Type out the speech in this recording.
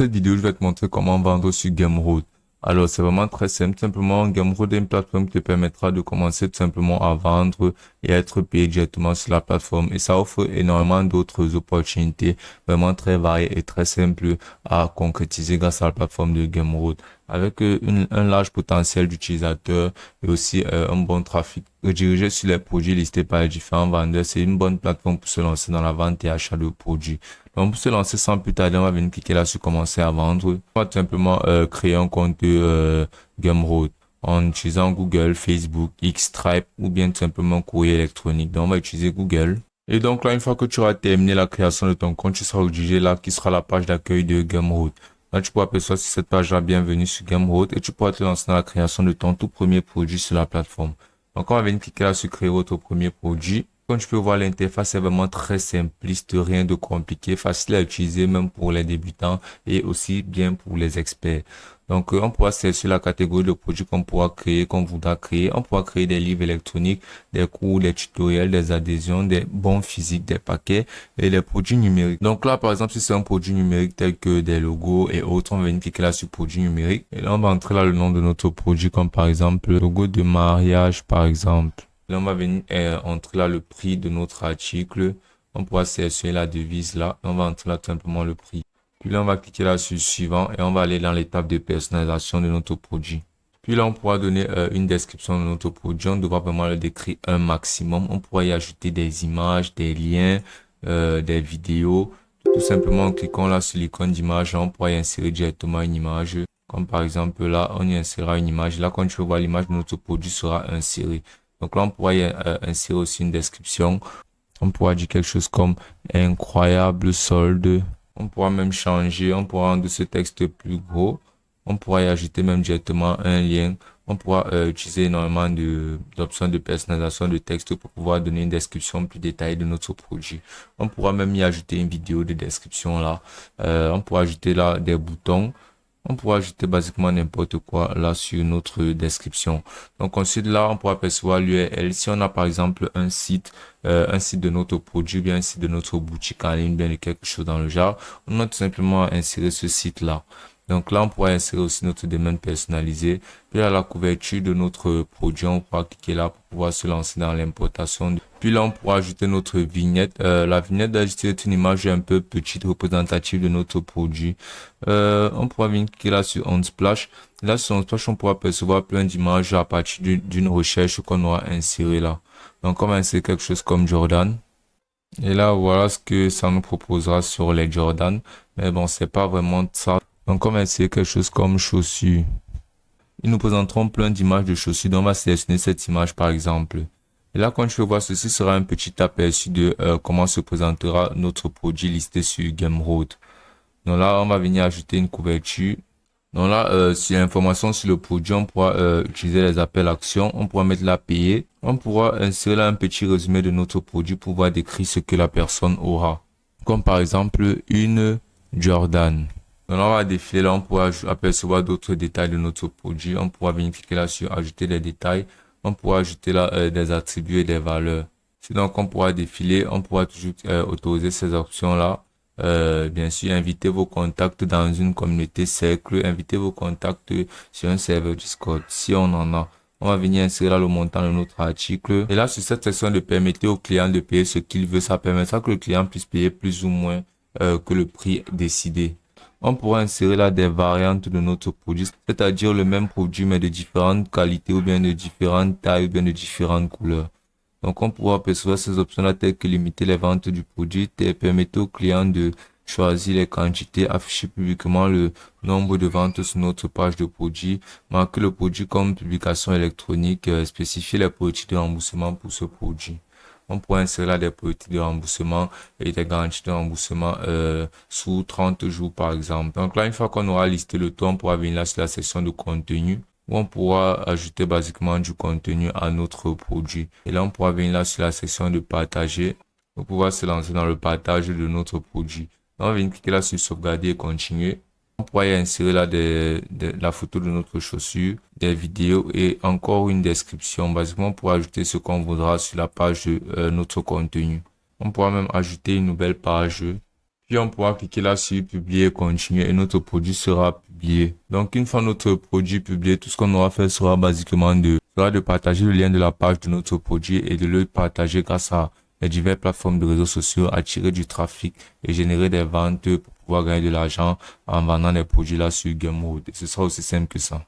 Cette vidéo, je vais te montrer comment vendre sur Gumroad. Alors, c'est vraiment très simple. Simplement, Gumroad est une plateforme qui te permettra de commencer tout simplement à vendre et à être payé directement sur la plateforme. Et ça offre énormément d'autres opportunités vraiment très variées et très simples à concrétiser grâce à la plateforme de Gumroad. Avec un large potentiel d'utilisateurs et aussi un bon trafic redirigé sur les produits listés par les différents vendeurs, c'est une bonne plateforme pour se lancer dans la vente et achat de produits. Donc, pour se lancer sans plus tarder, on va venir cliquer là sur commencer à vendre. On va tout simplement créer un compte Gumroad en utilisant Google, Facebook, Stripe ou bien tout simplement courrier électronique. Donc, on va utiliser Google. Et donc là, une fois que tu auras terminé la création de ton compte, tu seras redirigé là qui sera la page d'accueil de Gumroad. Là, tu pourras apercevoir sur cette page-là, bienvenue sur Gumroad et tu pourras te lancer dans la création de ton tout premier produit sur la plateforme. Donc, on va venir cliquer là sur créer votre premier produit. Comme tu peux voir, l'interface est vraiment très simpliste, rien de compliqué, facile à utiliser même pour les débutants et aussi bien pour les experts. Donc, on pourra sélectionner la catégorie de produits qu'on pourra créer, qu'on voudra créer. On pourra créer des livres électroniques, des cours, des tutoriels, des adhésions, des bons physiques, des paquets et des produits numériques. Donc là, par exemple, si c'est un produit numérique tel que des logos et autres, on va venir cliquer là sur produit numérique. Et là, on va entrer là le nom de notre produit comme par exemple logo de mariage, par exemple. Là, on va venir entrer là le prix de notre article. On pourra sélectionner la devise là. On va entrer là tout simplement le prix. Puis là, on va cliquer là sur suivant et on va aller dans l'étape de personnalisation de notre produit. Puis là, on pourra donner une description de notre produit. On devra vraiment le décrire un maximum. On pourra y ajouter des images, des liens, des vidéos. Tout simplement, en cliquant là sur l'icône d'image, on pourra y insérer directement une image. Comme par exemple là, on y insérera une image. Là, quand tu veux voir l'image de notre produit sera insérée. Donc là, on pourra y insérer aussi une description. On pourra dire quelque chose comme incroyable solde. On pourra même changer, on pourra rendre ce texte plus gros. On pourra y ajouter même directement un lien. On pourra utiliser énormément d'options de personnalisation de texte pour pouvoir donner une description plus détaillée de notre produit. On pourra même y ajouter une vidéo de description là. On pourra ajouter là des boutons. On pourra ajouter basiquement n'importe quoi là sur notre description. Donc ensuite là, on pourra percevoir l'URL. Si on a par exemple un site de notre produit, bien un site de notre boutique en ligne, bien de quelque chose dans le genre, on a tout simplement à insérer ce site là. Donc là, on pourra insérer aussi notre domaine personnalisé. Puis à la couverture de notre produit, on pourra cliquer là pour pouvoir se lancer dans l'importation. Puis là, on pourra ajouter notre vignette. La vignette d'ajouter une image un peu petite, représentative de notre produit. On pourra venir cliquer là sur Unsplash. Là, sur Unsplash, on pourra percevoir plein d'images à partir d'une recherche qu'on aura insérée là. Donc, on va insérer quelque chose comme Jordan. Et là, voilà ce que ça nous proposera sur les Jordan. Mais bon, c'est pas vraiment ça. Donc, on va essayer quelque chose comme chaussures. Ils nous présenteront plein d'images de chaussures. Donc, on va sélectionner cette image, par exemple. Et là, quand tu veux voir, ceci sera un petit aperçu de comment se présentera notre produit listé sur Gumroad. Donc là, on va venir ajouter une couverture. Donc là, sur l'information sur le produit, on pourra utiliser les appels actions. On pourra mettre là payer. On pourra insérer là un petit résumé de notre produit pour pouvoir décrire ce que la personne aura. Comme par exemple, une Jordan. Donc là, on va défiler là, on pourra apercevoir d'autres détails de notre produit. On pourra venir cliquer là sur ajouter des détails. On pourra ajouter là des attributs et des valeurs. Donc, on pourra défiler, on pourra toujours autoriser ces options-là. Bien sûr, inviter vos contacts dans une communauté cercle, inviter vos contacts sur un serveur Discord, si on en a. On va venir insérer là le montant de notre article. Et là, sur cette section de permettre au client de payer ce qu'il veut, ça permettra que le client puisse payer plus ou moins que le prix décidé. On pourra insérer là des variantes de notre produit, c'est-à-dire le même produit mais de différentes qualités ou bien de différentes tailles ou bien de différentes couleurs. Donc, on pourra percevoir ces options-là telles que limiter les ventes du produit et permettre au client de choisir les quantités, afficher publiquement le nombre de ventes sur notre page de produit, marquer le produit comme publication électronique, spécifier les politiques de remboursement pour ce produit. On pourra insérer là des politiques de remboursement et des garanties de remboursement sous 30 jours par exemple. Donc là, une fois qu'on aura listé le tout, on pourra venir là sur la section de contenu où on pourra ajouter basiquement du contenu à notre produit. Et là, on pourra venir là sur la section de partager pour pouvoir se lancer dans le partage de notre produit. On va venir cliquer là sur sauvegarder et continuer. On pourra y insérer là la photo de notre chaussure, des vidéos et encore une description. Basiquement, on pourra ajouter ce qu'on voudra sur la page de notre contenu. On pourra même ajouter une nouvelle page. Puis on pourra cliquer là sur publier, continuer et notre produit sera publié. Donc une fois notre produit publié, tout ce qu'on aura fait sera basiquement de partager le lien de la page de notre produit et de le partager grâce à les diverses plateformes de réseaux sociaux, attirer du trafic et générer des ventes pour pouvoir gagner de l'argent en vendant des produits là sur Gumroad. Et ce sera aussi simple que ça.